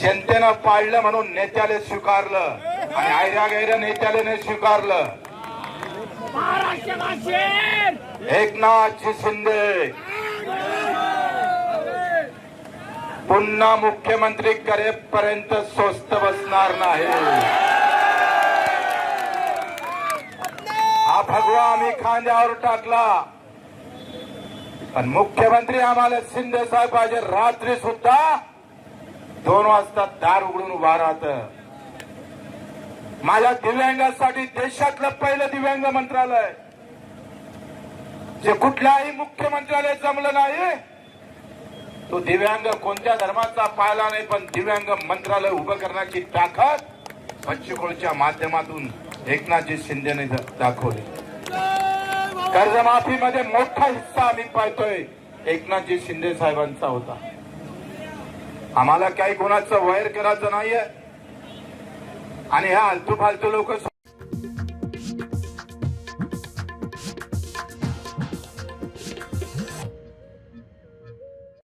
जनतेनं पाळलं म्हणून नेत्याला स्वीकारलं आणि आयऱ्या गैऱ्या नेत्याला नाही स्वीकारलं. एकनाथजी शिंदे पुन्हा मुख्यमंत्री करेपर्यंत स्वस्त बसणार नाही. हा भगवा आम्ही खांद्यावर टाकला, पण मुख्यमंत्री आम्हाला शिंदे साहेब पाहिजे. रात्री सुद्धा 2 वाजता दार उघडून उभा राहत. माझ्या दिव्यांगासाठी देशातलं पहिलं दिव्यांग मंत्रालय जे कुठल्याही मुख्यमंत्र्याला जमलं नाही. तो दिव्यांग कोणत्या धर्माचा पाहिला नाही, पण दिव्यांग मंत्रालय उभं करण्याची ताकद बच्चूकडच्या माध्यमातून एकनाथजी शिंदेने दाखवली. कर्जमाफीमध्ये मोठा हिस्सा आम्ही पाहतोय एकनाथजी शिंदे साहेबांचा होता. आम्हाला काही कोणाचं वैर करायचं नाहीये आणि ह्या आलतू फालतू लोक